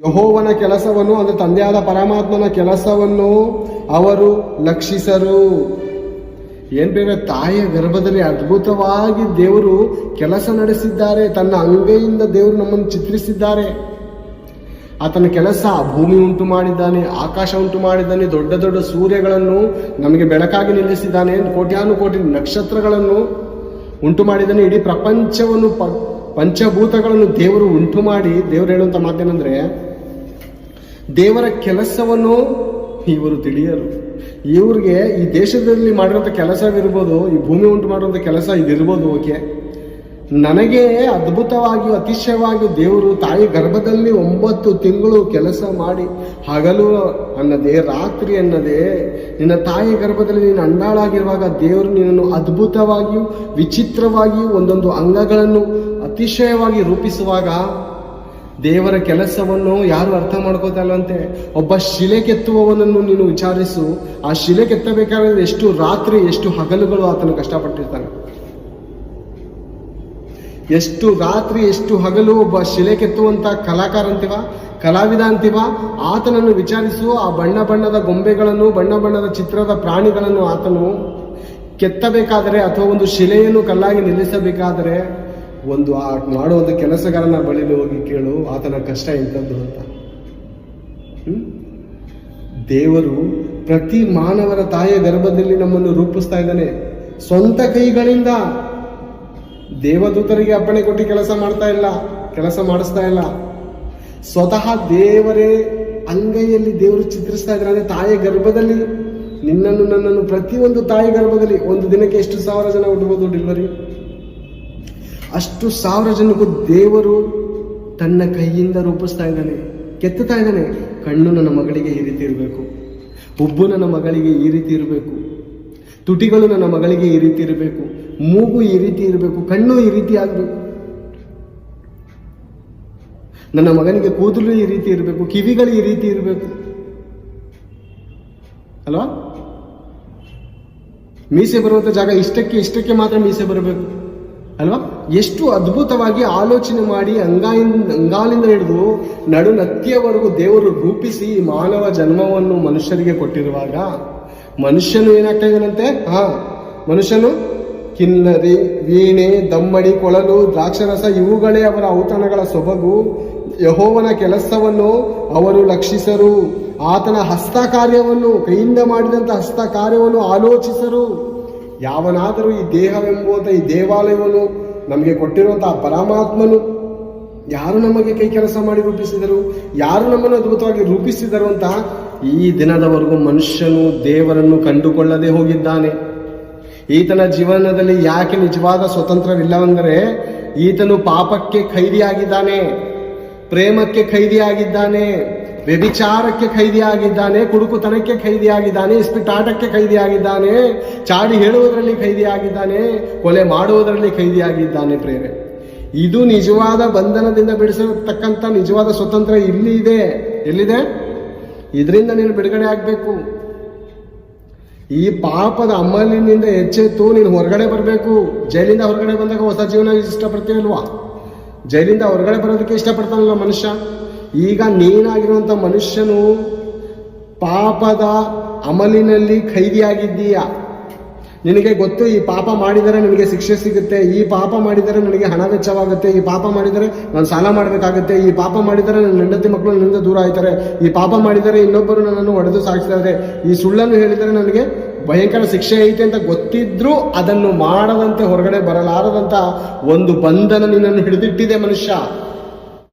ಯೆಹೋವನ ಕೆಲಸವನ್ನು, ಅಂದರೆ ತಂದೆಯಾದ ಪರಮಾತ್ಮನ ಕೆಲಸವನ್ನು ಅವರು ಲಕ್ಷಿಸರು. ಏನ್ ಬೇರೆ, ತಾಯಿಯ ಗರ್ಭದಲ್ಲಿ ಅದ್ಭುತವಾಗಿ ದೇವರು ಕೆಲಸ ನಡೆಸಿದ್ದಾರೆ. ತನ್ನ ಅಂಗೈಯಿಂದ ದೇವರು ನಮ್ಮನ್ನು ಚಿತ್ರಿಸಿದ್ದಾರೆ. ಆತನ ಕೆಲಸ ಭೂಮಿ ಉಂಟು ಮಾಡಿದ್ದಾನೆ, ಆಕಾಶ ಉಂಟು ಮಾಡಿದ್ದಾನೆ, ದೊಡ್ಡ ದೊಡ್ಡ ಸೂರ್ಯಗಳನ್ನು ನಮಗೆ ಬೆಳಕಾಗಿ ನಿಲ್ಲಿಸಿದ್ದಾನೆ, ಕೋಟ್ಯಾನುಕೋಟಿ ನಕ್ಷತ್ರಗಳನ್ನು ಉಂಟು ಮಾಡಿದ್ದಾನೆ. ಇಡೀ ಪ್ರಪಂಚವನ್ನು ಪಂಚಭೂತಗಳನ್ನು ದೇವರು ಉಂಟು ಮಾಡಿ, ದೇವರು ಹೇಳುವಂತ ಮಾತೇನೆಂದ್ರೆ, ದೇವರ ಕೆಲಸವನ್ನು ಇವರು ತಿಳಿಯರು. ಇವ್ರಿಗೆ ಈ ದೇಶದಲ್ಲಿ ಮಾಡಿರೋಂಥ ಕೆಲಸವಿರ್ಬೋದು, ಈ ಭೂಮಿ ಉಂಟು ಮಾಡಿರೋಂಥ ಕೆಲಸ ಇದಿರ್ಬೋದು, ಓಕೆ. ನನಗೆ ಅದ್ಭುತವಾಗಿಯೂ ಅತಿಶಯವಾಗಿಯೂ ದೇವರು ತಾಯಿ ಗರ್ಭದಲ್ಲಿ 9 ತಿಂಗಳು ಕೆಲಸ ಮಾಡಿ, ಹಗಲು ಅನ್ನದೇ ರಾತ್ರಿ ಅನ್ನದೇ ನಿನ್ನ ತಾಯಿ ಗರ್ಭದಲ್ಲಿ ನೀನು ಅಂಡಾಳಾಗಿರುವಾಗ ದೇವರು ನಿನ್ನನ್ನು ಅದ್ಭುತವಾಗಿಯೂ ವಿಚಿತ್ರವಾಗಿಯೂ ಒಂದೊಂದು ಅಂಗಗಳನ್ನು ಅತಿಶಯವಾಗಿ ರೂಪಿಸುವಾಗ ದೇವರ ಕೆಲಸವನ್ನು ಯಾರು ಅರ್ಥ ಮಾಡ್ಕೋತಾ ಇಲ್ಲವಂತೆ. ಒಬ್ಬ ಶಿಲೆ ಕೆತ್ತುವವನನ್ನು ನೀನು ವಿಚಾರಿಸು, ಆ ಶಿಲೆ ಕೆತ್ತಬೇಕಾದ್ರೆ ಎಷ್ಟು ರಾತ್ರಿ ಎಷ್ಟು ಹಗಲುಗಳು ಆತನು ಕಷ್ಟಪಟ್ಟಿರ್ತಾನೆ. ಎಷ್ಟು ರಾತ್ರಿ ಎಷ್ಟು ಹಗಲು ಒಬ್ಬ ಶಿಲೆ ಕೆತ್ತುವಂತ ಕಲಾಕಾರ ಅಂತೀವ, ಕಲಾವಿದ ಅಂತೀವ, ಆತನನ್ನು ವಿಚಾರಿಸು. ಆ ಬಣ್ಣ ಬಣ್ಣದ ಗೊಂಬೆಗಳನ್ನು, ಬಣ್ಣ ಬಣ್ಣದ ಚಿತ್ರದ ಪ್ರಾಣಿಗಳನ್ನು ಆತನು ಕೆತ್ತಬೇಕಾದರೆ ಅಥವಾ ಒಂದು ಶಿಲೆಯನ್ನು ಕಲ್ಲಾಗಿ ನಿಲ್ಲಿಸಬೇಕಾದರೆ ಒಂದು ಆ ಮಾಡುವಂಥ ಕೆಲಸಗಾರನ ಬಳಿಲಿ ಹೋಗಿ ಕೇಳು, ಆತನ ಕಷ್ಟ ಎಂಥದ್ದು ಅಂತ. ದೇವರು ಪ್ರತಿ ಮಾನವರ ತಾಯಿಯ ಗರ್ಭದಲ್ಲಿ ನಮ್ಮನ್ನು ರೂಪಿಸ್ತಾ ಇದ್ದಾನೆ ಸ್ವಂತ ಕೈಗಳಿಂದ. ದೇವದೂತರಿಗೆ ಅಪ್ಪಣೆ ಕೊಟ್ಟು ಕೆಲಸ ಮಾಡಿಸ್ತಾ ಇಲ್ಲ. ಸ್ವತಃ ದೇವರೇ ಅಂಗೈಯಲ್ಲಿ ದೇವರು ಚಿತ್ರಿಸ್ತಾ ಇದ್ದಾರೆ. ಅಂದ್ರೆ ತಾಯಿಯ ಗರ್ಭದಲ್ಲಿ ನಿನ್ನನ್ನು ನನ್ನನ್ನು ಪ್ರತಿಯೊಂದು ತಾಯಿ ಗರ್ಭದಲ್ಲಿ ಒಂದು ದಿನಕ್ಕೆ ಎಷ್ಟು 1000 ಜನ ಹುಟ್ಟಬಹುದು ಡೆಲಿವರಿ, ಅಷ್ಟು 1000 ಜನಕ್ಕೂ ದೇವರು ತನ್ನ ಕೈಯಿಂದ ರೂಪಿಸ್ತಾ ಇದ್ದಾನೆ, ಕೆತ್ತುತ್ತಾ ಇದ್ದಾನೆ. ಕಣ್ಣು ನನ್ನ ಮಗಳಿಗೆ ಈ ರೀತಿ ಇರಬೇಕು, ಹುಬ್ಬು ನನ್ನ ಮಗಳಿಗೆ ಈ ರೀತಿ ಇರಬೇಕು, ತುಟಿಗಳು ನನ್ನ ಮಗಳಿಗೆ ಈ ರೀತಿ ಇರಬೇಕು, ಮೂಗು ಈ ರೀತಿ ಇರಬೇಕು, ಕಣ್ಣು ಈ ರೀತಿ ಆಗಬೇಕು, ನನ್ನ ಮಗನಿಗೆ ಕೂದಲು ಈ ರೀತಿ ಇರಬೇಕು, ಕಿವಿಗಳು ಈ ರೀತಿ ಇರಬೇಕು ಅಲ್ವಾ. ಮೀಸೆ ಬರುವಂತ ಜಾಗ ಇಷ್ಟಕ್ಕೆ ಮಾತ್ರ ಮೀಸೆ ಬರಬೇಕು ಅಲ್ವಾ. ಎಷ್ಟು ಅದ್ಭುತವಾಗಿ ಆಲೋಚನೆ ಮಾಡಿ ಅಂಗಾಲಿಂದ ಹಿಡಿದು ನಡುನತ್ತಿಯವರೆಗೂ ದೇವರು ರೂಪಿಸಿ ಮಾನವ ಜನ್ಮವನ್ನು ಮನುಷ್ಯರಿಗೆ ಕೊಟ್ಟಿರುವಾಗ ಮನುಷ್ಯನು ಏನಾಗ್ತಾ ಇದ್ದಾನಂತೆ, ಮನುಷ್ಯನು ಕಿನ್ನರಿ, ವೀಣೆ, ದಮ್ಮಡಿ, ಕೊಳಲು, ದ್ರಾಕ್ಷರಸ ಇವುಗಳೇ ಅವರ ಔತಣಗಳ ಸೊಬಗು. ಯೆಹೋವನ ಕೆಲಸವನ್ನು ಅವರು ಲಕ್ಷಿಸರು, ಆತನ ಹಸ್ತ ಕಾರ್ಯವನ್ನು, ಕೈಯಿಂದ ಮಾಡಿದಂಥ ಹಸ್ತ ಕಾರ್ಯವನ್ನು ಆಲೋಚಿಸರು. ಯಾವನಾದರೂ ಈ ದೇಹವೆಂಬುವಂಥ ಈ ದೇವಾಲಯವನ್ನು ನಮಗೆ ಕೊಟ್ಟಿರುವಂತಹ ಪರಮಾತ್ಮನು ಯಾರು ನಮಗೆ ಕೈ ಕೆಲಸ ಮಾಡಿ ರೂಪಿಸಿದರು, ಯಾರು ನಮ್ಮನ್ನು ಅದ್ಭುತವಾಗಿ ರೂಪಿಸಿದರು ಅಂತ ಈ ದಿನದವರೆಗೂ ಮನುಷ್ಯನು ದೇವರನ್ನು ಕಂಡುಕೊಳ್ಳದೆ ಹೋಗಿದ್ದಾನೆ. ಈತನ ಜೀವನದಲ್ಲಿ ಯಾಕೆ ನಿಜವಾದ ಸ್ವತಂತ್ರವಿಲ್ಲವೆಂದರೆ ಈತನು ಪಾಪಕ್ಕೆ ಖೈದಿಯಾಗಿದ್ದಾನೆ, ಪ್ರೇಮಕ್ಕೆ ಖೈದಿಯಾಗಿದ್ದಾನೆ, ವ್ಯಭಿಚಾರಕ್ಕೆ ಖೈದಿಯಾಗಿದ್ದಾನೆ, ಕುಡುಕುತನಕ್ಕೆ ಖೈದಿಯಾಗಿದ್ದಾನೆ, ಇಸ್ಪಿಟಾಟಕ್ಕೆ ಖೈದಿಯಾಗಿದ್ದಾನೆ, ಚಾಡಿ ಹೇಳುವುದರಲ್ಲಿ ಖೈದಿಯಾಗಿದ್ದಾನೆ, ಕೊಲೆ ಮಾಡುವುದರಲ್ಲಿ ಖೈದಿಯಾಗಿದ್ದಾನೆ. ಪ್ರೇರೆ, ಇದು ನಿಜವಾದ ಬಂಧನದಿಂದ ಬಿಡಿಸತಕ್ಕಂಥ ನಿಜವಾದ ಸ್ವತಂತ್ರ ಎಲ್ಲಿದೆ? ಇದರಿಂದ ನೀನು ಬಿಡುಗಡೆ ಆಗಬೇಕು. ಈ ಪಾಪದ ಅಮಲಿನಿಂದ ಎಚ್ಚೆತ್ತು ನೀನು ಹೊರಗಡೆ ಬರಬೇಕು. ಜೈಲಿಂದ ಹೊರಗಡೆ ಬಂದಾಗ ಹೊಸ ಜೀವನ ಇಷ್ಟಪಡ್ತೀವಲ್ವಾ? ಜೈಲಿಂದ ಹೊರಗಡೆ ಬರೋದಕ್ಕೆ ಇಷ್ಟಪಡ್ತಾನಲ್ಲ ಮನುಷ್ಯ. ಈಗ ನೀನಾಗಿರುವಂಥ ಮನುಷ್ಯನು ಪಾಪದ ಅಮಲಿನಲ್ಲಿ ಖೈದಿಯಾಗಿದ್ದೀಯ. ನಿನಗೆ ಗೊತ್ತು, ಈ ಪಾಪ ಮಾಡಿದರೆ ನನಗೆ ಶಿಕ್ಷೆ ಸಿಗುತ್ತೆ, ಈ ಪಾಪ ಮಾಡಿದರೆ ನನಗೆ ಹಣ ವೆಚ್ಚವಾಗುತ್ತೆ, ಈ ಪಾಪ ಮಾಡಿದರೆ ನಾನು ಸಾಲ ಮಾಡಬೇಕಾಗುತ್ತೆ, ಈ ಪಾಪ ಮಾಡಿದರೆ ನನ್ನ ಹೆಂಡತಿ ಮಕ್ಕಳು ನನ್ನಿಂದ ದೂರ ಆಯ್ತಾರೆ, ಈ ಪಾಪ ಮಾಡಿದರೆ ಇನ್ನೊಬ್ಬರು ನನ್ನನ್ನು ಹೊಡೆದು ಸಾಗಿಸ್ತಾರೆ, ಈ ಸುಳ್ಳನ್ನು ಹೇಳಿದರೆ ನನಗೆ ಭಯಂಕರ ಶಿಕ್ಷೆ ಐತೆ ಅಂತ ಗೊತ್ತಿದ್ರೂ ಅದನ್ನು ಮಾಡದಂತೆ ಹೊರಗಡೆ ಬರಲಾರದಂತ ಒಂದು ಬಂಧನ ನಿನ್ನನ್ನು ಹಿಡಿದಿಟ್ಟಿದೆ ಮನುಷ್ಯ.